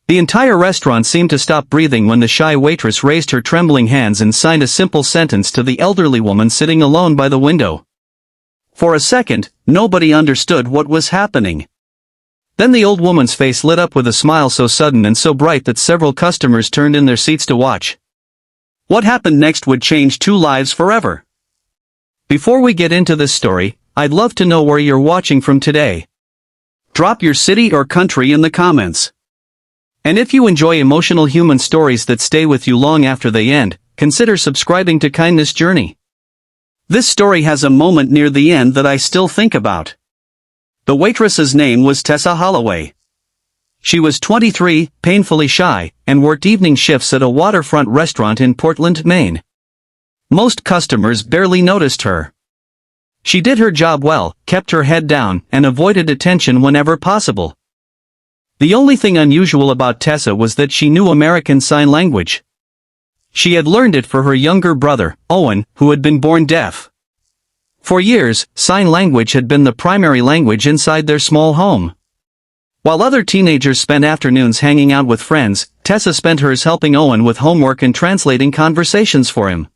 The entire restaurant seemed to stop breathing when the shy waitress raised her trembling hands and signed a simple sentence to the elderly woman sitting alone by the window. For a second, nobody understood what was happening. Then the old woman's face lit up with a smile so sudden and so bright that several customers turned in their seats to watch. What happened next would change two lives forever. Before we get into this story, I'd love to know where you're watching from today. Drop your city or country in the comments. And if you enjoy emotional human stories that stay with you long after they end, consider subscribing to Kindness Journey. This story has a moment near the end that I still think about. The waitress's name was Tessa Holloway. She was 23, painfully shy, and worked evening shifts at a waterfront restaurant in Portland, Maine. Most customers barely noticed her. She did her job well, kept her head down, and avoided attention whenever possible. The only thing unusual about Tessa was that she knew American Sign Language. She had learned it for her younger brother, Owen, who had been born deaf. For years, sign language had been the primary language inside their small home. While other teenagers spent afternoons hanging out with friends, Tessa spent hers helping Owen with homework and translating conversations for him.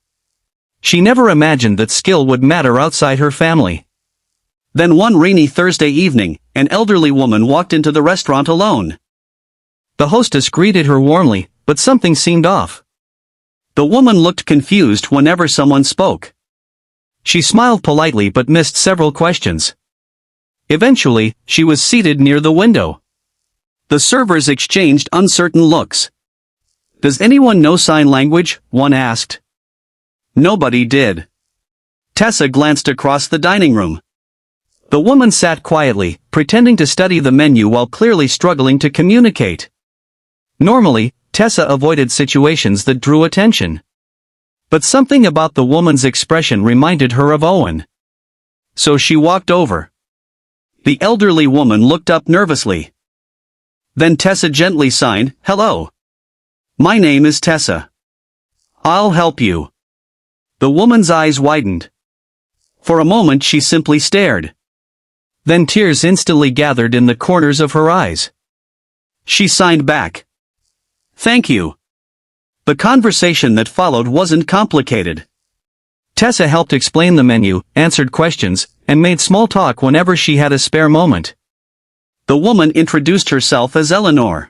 She never imagined that skill would matter outside her family. Then one rainy Thursday evening, an elderly woman walked into the restaurant alone. The hostess greeted her warmly, but something seemed off. The woman looked confused whenever someone spoke. She smiled politely but missed several questions. Eventually, she was seated near the window. The servers exchanged uncertain looks. "Does anyone know sign language?" one asked. Nobody did. Tessa glanced across the dining room. The woman sat quietly, pretending to study the menu while clearly struggling to communicate. Normally, Tessa avoided situations that drew attention. But something about the woman's expression reminded her of Owen. So she walked over. The elderly woman looked up nervously. Then Tessa gently signed, "Hello. My name is Tessa. I'll help you." The woman's eyes widened. For a moment she simply stared. Then tears instantly gathered in the corners of her eyes. She signed back, "Thank you." The conversation that followed wasn't complicated. Tessa helped explain the menu, answered questions, and made small talk whenever she had a spare moment. The woman introduced herself as Eleanor.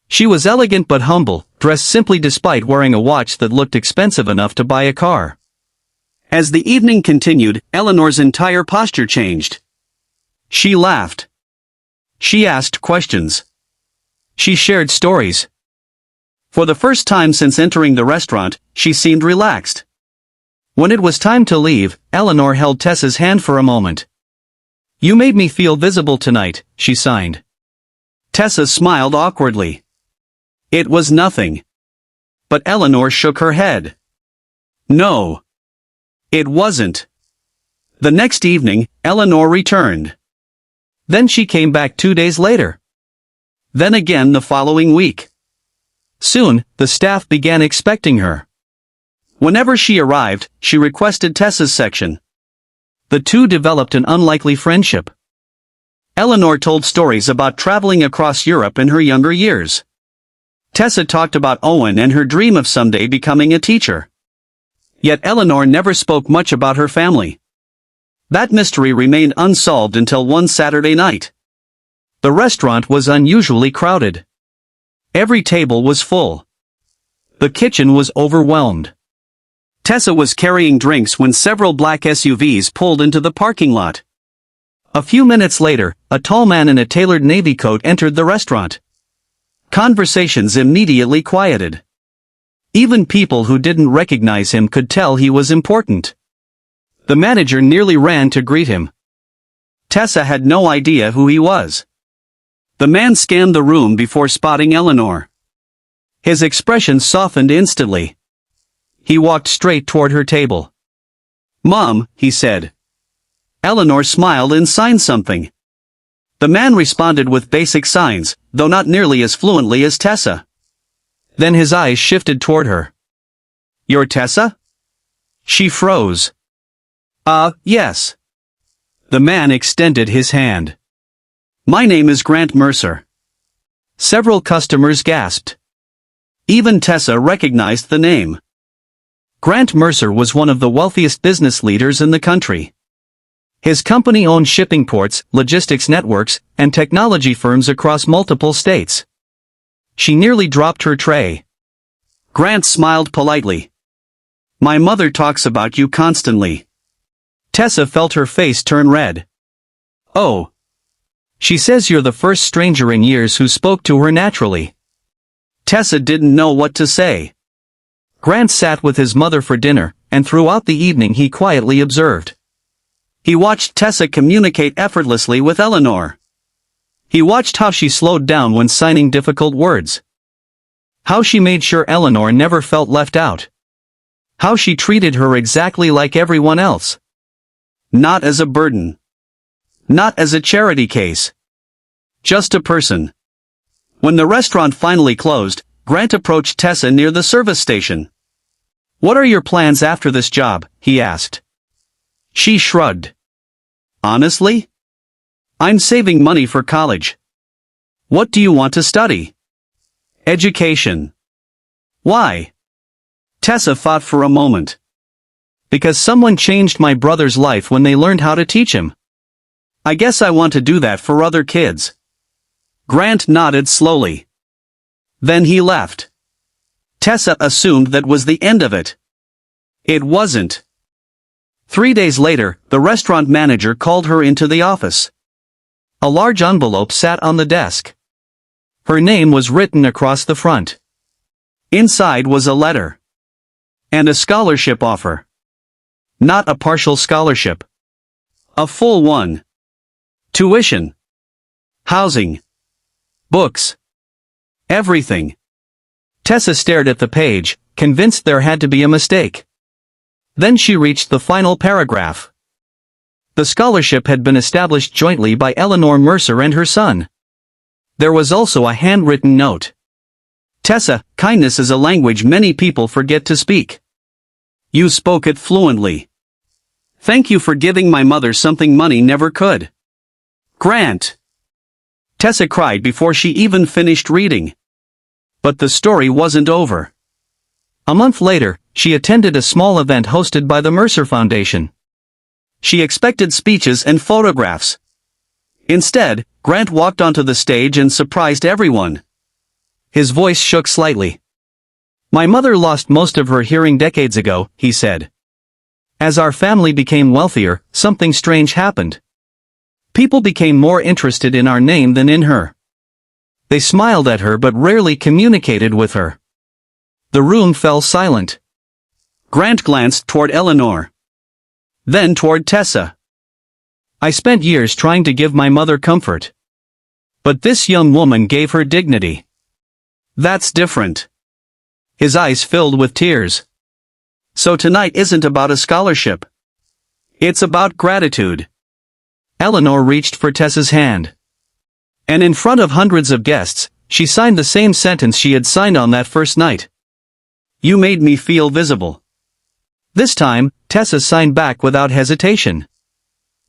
She was elegant but humble, dressed simply despite wearing a watch that looked expensive enough to buy a car. As the evening continued, Eleanor's entire posture changed. She laughed. She asked questions. She shared stories. For the first time since entering the restaurant, she seemed relaxed. When it was time to leave, Eleanor held Tessa's hand for a moment. "You made me feel visible tonight," she signed. Tessa smiled awkwardly. It was nothing. But Eleanor shook her head. No. It wasn't. The next evening, Eleanor returned. Then she came back 2 days later. Then again the following week. Soon, the staff began expecting her. Whenever she arrived, she requested Tessa's section. The two developed an unlikely friendship. Eleanor told stories about traveling across Europe in her younger years. Tessa talked about Owen and her dream of someday becoming a teacher. Yet Eleanor never spoke much about her family. That mystery remained unsolved until one Saturday night. The restaurant was unusually crowded. Every table was full. The kitchen was overwhelmed. Tessa was carrying drinks when several black SUVs pulled into the parking lot. A few minutes later, a tall man in a tailored navy coat entered the restaurant. Conversations immediately quieted. Even people who didn't recognize him could tell he was important. The manager nearly ran to greet him. Tessa had no idea who he was. The man scanned the room before spotting Eleanor. His expression softened instantly. He walked straight toward her table. "Mom," he said. Eleanor smiled and signed something. The man responded with basic signs, though not nearly as fluently as Tessa. Then his eyes shifted toward her. "You're Tessa?" She froze. Yes." The man extended his hand. "My name is Grant Mercer." Several customers gasped. Even Tessa recognized the name. Grant Mercer was one of the wealthiest business leaders in the country. His company owned shipping ports, logistics networks, and technology firms across multiple states. She nearly dropped her tray. Grant smiled politely. "My mother talks about you constantly." Tessa felt her face turn red. "Oh. She says you're the first stranger in years who spoke to her naturally." Tessa didn't know what to say. Grant sat with his mother for dinner, and throughout the evening he quietly observed. He watched Tessa communicate effortlessly with Eleanor. He watched how she slowed down when signing difficult words. How she made sure Eleanor never felt left out. How she treated her exactly like everyone else. Not as a burden. Not as a charity case. Just a person. When the restaurant finally closed, Grant approached Tessa near the service station. "What are your plans after this job?" he asked. She shrugged. "Honestly? I'm saving money for college." "What do you want to study?" "Education." "Why?" Tessa thought for a moment. "Because someone changed my brother's life when they learned how to teach him. I guess I want to do that for other kids." Grant nodded slowly. Then he left. Tessa assumed that was the end of it. It wasn't. 3 days later, the restaurant manager called her into the office. A large envelope sat on the desk. Her name was written across the front. Inside was a letter. And a scholarship offer. Not a partial scholarship. A full one. Tuition. Housing. Books. Everything. Tessa stared at the page, convinced there had to be a mistake. Then she reached the final paragraph. The scholarship had been established jointly by Eleanor Mercer and her son. There was also a handwritten note. "Tessa, kindness is a language many people forget to speak. You spoke it fluently. Thank you for giving my mother something money never could. Grant." Tessa cried before she even finished reading. But the story wasn't over. A month later, she attended a small event hosted by the Mercer Foundation. She expected speeches and photographs. Instead, Grant walked onto the stage and surprised everyone. His voice shook slightly. "My mother lost most of her hearing decades ago," he said. "As our family became wealthier, something strange happened. People became more interested in our name than in her. They smiled at her but rarely communicated with her." The room fell silent. Grant glanced toward Eleanor. Then toward Tessa. "I spent years trying to give my mother comfort. But this young woman gave her dignity. That's different." His eyes filled with tears. "So tonight isn't about a scholarship. It's about gratitude." Eleanor reached for Tessa's hand. And in front of hundreds of guests, she signed the same sentence she had signed on that first night. "You made me feel visible." This time, Tessa signed back without hesitation.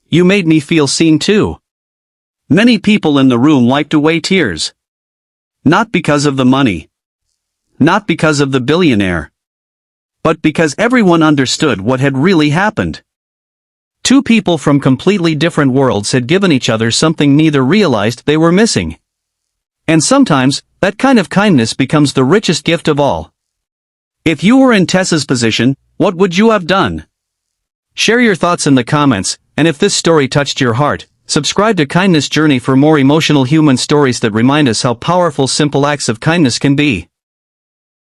"You made me feel seen too." Many people in the room wiped away tears. Not because of the money. Not because of the billionaire. But because everyone understood what had really happened. Two people from completely different worlds had given each other something neither realized they were missing. And sometimes, that kind of kindness becomes the richest gift of all. If you were in Tessa's position, what would you have done? Share your thoughts in the comments, and if this story touched your heart, subscribe to Kindness Journey for more emotional human stories that remind us how powerful simple acts of kindness can be.